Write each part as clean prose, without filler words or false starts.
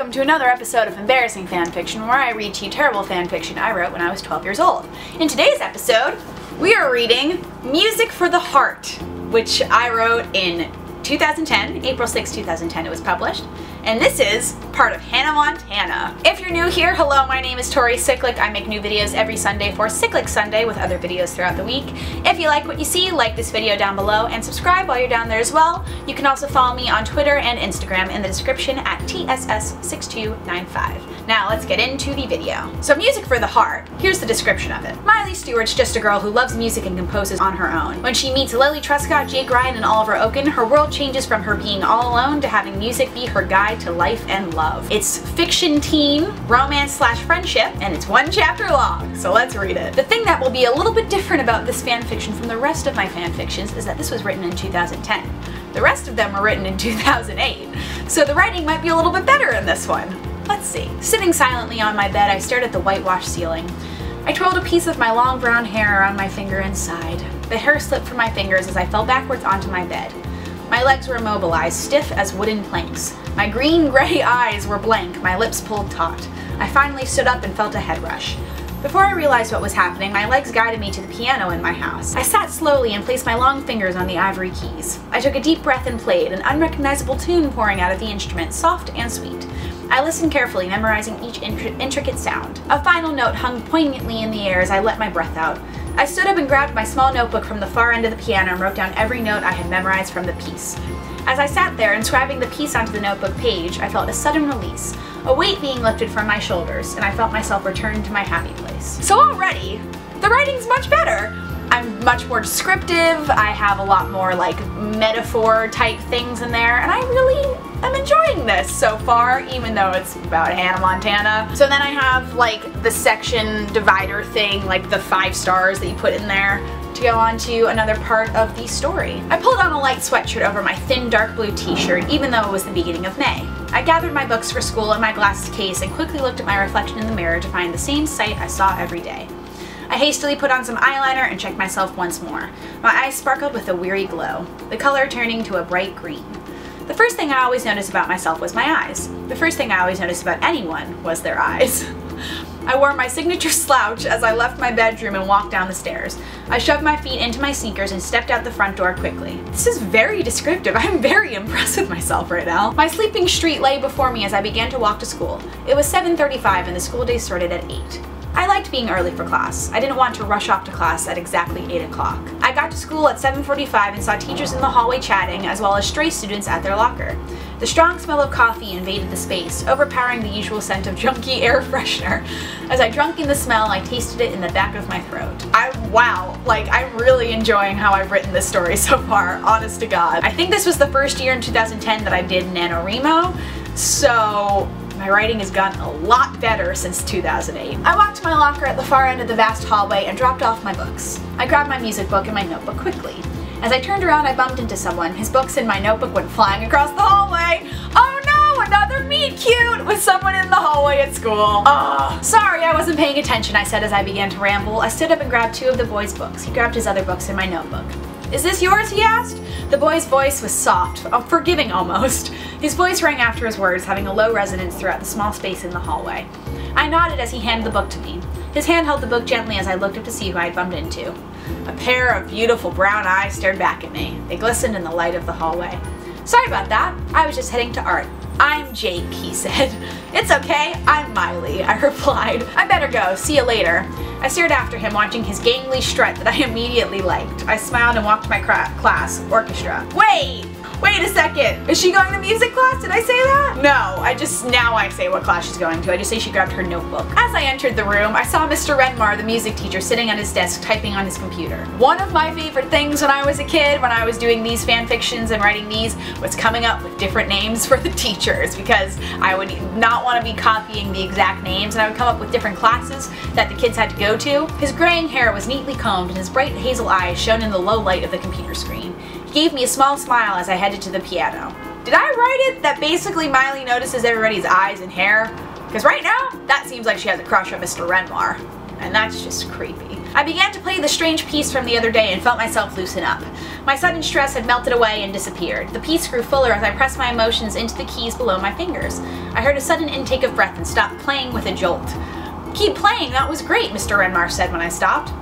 welcome to another episode of Embarrassing Fanfiction, where I read to you terrible fanfiction I wrote when I was 12 years old. In today's episode, we are reading Music for the Heart, which I wrote in 2010, April 6, 2010 it was published, and this is part of Hannah Montana. If you're new here, hello, my name is Tori Cyclic. I make new videos every Sunday for Cyclic Sunday with other videos throughout the week. If you like what you see, like this video down below and subscribe while you're down there as well. You can also follow me on Twitter and Instagram in the description at tss6295. Now let's get into the video. So Music for the Heart, here's the description of it. Miley Stewart's just a girl who loves music and composes on her own. When she meets Lily Truscott, Jake Ryan, and Oliver Oken, her world changes from her being all alone to having music be her guide to life and love. It's fiction teen, romance / friendship, and it's one chapter long, so let's read it. The thing that will be a little bit different about this fanfiction from the rest of my fanfictions is that this was written in 2010. The rest of them were written in 2008, so the writing might be a little bit better in this one. Let's see. Sitting silently on my bed, I stared at the whitewashed ceiling. I twirled a piece of my long brown hair around my finger and sighed. The hair slipped from my fingers as I fell backwards onto my bed. My legs were immobilized, stiff as wooden planks. My green-gray eyes were blank, my lips pulled taut. I finally stood up and felt a head rush. Before I realized what was happening, my legs guided me to the piano in my house. I sat slowly and placed my long fingers on the ivory keys. I took a deep breath and played, an unrecognizable tune pouring out of the instrument, soft and sweet. I listened carefully, memorizing each intricate sound. A final note hung poignantly in the air as I let my breath out. I stood up and grabbed my small notebook from the far end of the piano and wrote down every note I had memorized from the piece. As I sat there, inscribing the piece onto the notebook page, I felt a sudden release, a weight being lifted from my shoulders, and I felt myself return to my happy place. So already, the writing's much better. I'm much more descriptive, I have a lot more like metaphor type things in there, and I really am enjoying this so far, even though it's about Hannah Montana. So then I have like the section divider thing, like the 5 stars that you put in there to go on to another part of the story. I pulled on a light sweatshirt over my thin dark blue t-shirt, even though it was the beginning of May. I gathered my books for school in my glasses case and quickly looked at my reflection in the mirror to find the same sight I saw every day. I hastily put on some eyeliner and checked myself once more. My eyes sparkled with a weary glow, the color turning to a bright green. The first thing I always noticed about myself was my eyes. The first thing I always noticed about anyone was their eyes. I wore my signature slouch as I left my bedroom and walked down the stairs. I shoved my feet into my sneakers and stepped out the front door quickly. This is very descriptive. I'm very impressed with myself right now. My sleeping street lay before me as I began to walk to school. It was 7:35 and the school day started at 8. I liked being early for class. I didn't want to rush off to class at exactly 8 o'clock. I got to school at 7:45 and saw teachers in the hallway chatting, as well as stray students at their locker. The strong smell of coffee invaded the space, overpowering the usual scent of junky air freshener. As I drank in the smell, I tasted it in the back of my throat. Wow, like I'm really enjoying how I've written this story so far, honest to God. I think this was the first year in 2010 that I did NaNoWriMo, so my writing has gotten a lot better since 2008. I walked to my locker at the far end of the vast hallway and dropped off my books. I grabbed my music book and my notebook quickly. As I turned around, I bumped into someone. His books and my notebook went flying across the hallway. Oh no, another meet cute with someone in the hallway at school. Sorry, I wasn't paying attention, I said as I began to ramble. I stood up and grabbed 2 of the boy's books. He grabbed his other books in my notebook. Is this yours? He asked. The boy's voice was soft, forgiving almost. His voice rang after his words, having a low resonance throughout the small space in the hallway. I nodded as he handed the book to me. His hand held the book gently as I looked up to see who I had bumped into. A pair of beautiful brown eyes stared back at me. They glistened in the light of the hallway. Sorry about that. I was just heading to art. I'm Jake, he said. It's okay, I'm Miley, I replied. I better go, see you later. I stared after him, watching his gangly strut that I immediately liked. I smiled and walked to my class, orchestra. Wait a second, is she going to music class? Did I say that? No, now I say what class she's going to. I just say she grabbed her notebook. As I entered the room, I saw Mr. Renmar, the music teacher, sitting at his desk typing on his computer. One of my favorite things when I was a kid, when I was doing these fanfictions and writing these, was coming up with different names for the teachers, because I would not want to be copying the exact names, and I would come up with different classes that the kids had to go to. His graying hair was neatly combed and his bright hazel eyes shone in the low light of the computer screen. He gave me a small smile as I headed to the piano. Did I write it that basically Miley notices everybody's eyes and hair? Because right now, that seems like she has a crush on Mr. Renmar. And that's just creepy. I began to play the strange piece from the other day and felt myself loosen up. My sudden stress had melted away and disappeared. The peace grew fuller as I pressed my emotions into the keys below my fingers. I heard a sudden intake of breath and stopped playing with a jolt. "Keep playing, that was great," Mr. Renmar said when I stopped.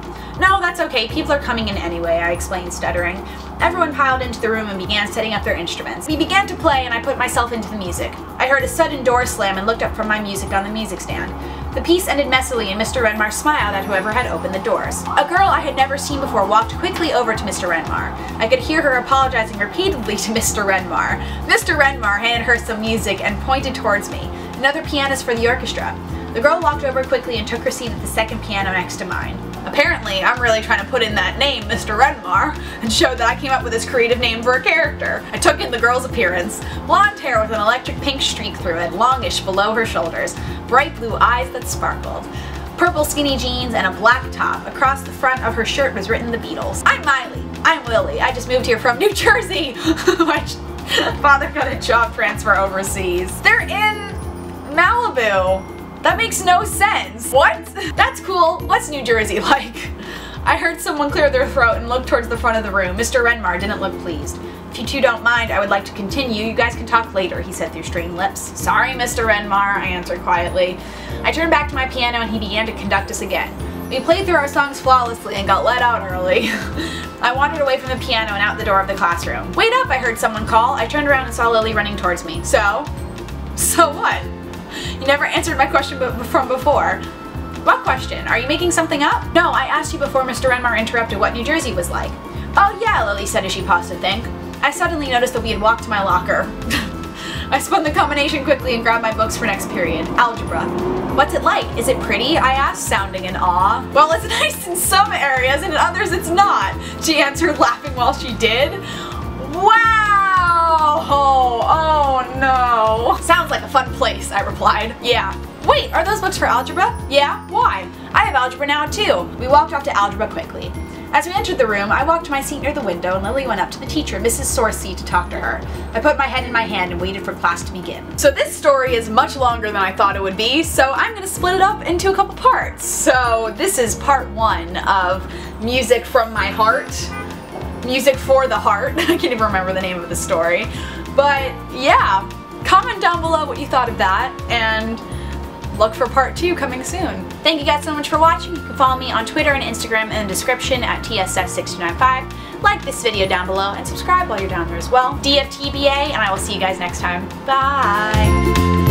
"No, that's okay, people are coming in anyway," I explained, stuttering. Everyone piled into the room and began setting up their instruments. We began to play and I put myself into the music. I heard a sudden door slam and looked up from my music on the music stand. The piece ended messily and Mr. Renmar smiled at whoever had opened the doors. A girl I had never seen before walked quickly over to Mr. Renmar. I could hear her apologizing repeatedly to Mr. Renmar. Mr. Renmar handed her some music and pointed towards me. "Another pianist for the orchestra." The girl walked over quickly and took her seat at the second piano next to mine. Apparently, I'm really trying to put in that name, Mr. Renmar, and showed that I came up with this creative name for a character. I took in the girl's appearance. Blonde hair with an electric pink streak through it, longish below her shoulders, bright blue eyes that sparkled, purple skinny jeans, and a black top. Across the front of her shirt was written the Beatles. "I'm Miley. I'm Lily. I just moved here from New Jersey." My father got a job transfer overseas. They're in Malibu. That makes no sense. What? That's cool. What's New Jersey like? I heard someone clear their throat and look towards the front of the room. Mr. Renmar didn't look pleased. "If you two don't mind, I would like to continue. You guys can talk later," he said through strained lips. "Sorry, Mr. Renmar," I answered quietly. I turned back to my piano and he began to conduct us again. We played through our songs flawlessly and got let out early. I wandered away from the piano and out the door of the classroom. "Wait up," I heard someone call. I turned around and saw Lily running towards me. So what? You never answered my question from before. "What question? Are you making something up?" "No, I asked you before Mr. Renmar interrupted what New Jersey was like." "Oh yeah," Lily said as she paused to think. I suddenly noticed that we had walked to my locker. I spun the combination quickly and grabbed my books for next period. Algebra. "What's it like? Is it pretty?" I asked, sounding in awe. "Well, it's nice in some areas and in others it's not," she answered, laughing while she did. "Wow! Oh no. Sounds like a fun place," I replied. "Yeah." "Wait, are those books for algebra?" "Yeah. Why?" "I have algebra now too." We walked off to algebra quickly. As we entered the room, I walked to my seat near the window and Lily went up to the teacher, Mrs. Sorsey, to talk to her. I put my head in my hand and waited for class to begin. So this story is much longer than I thought it would be, so I'm going to split it up into a couple parts. So this is part one of Music from My Heart. Music for the Heart. I can't even remember the name of the story. But yeah, comment down below what you thought of that and look for part 2 coming soon. Thank you guys so much for watching. You can follow me on Twitter and Instagram in the description at tss6295. Like this video down below and subscribe while you're down there as well. DFTBA, and I will see you guys next time. Bye!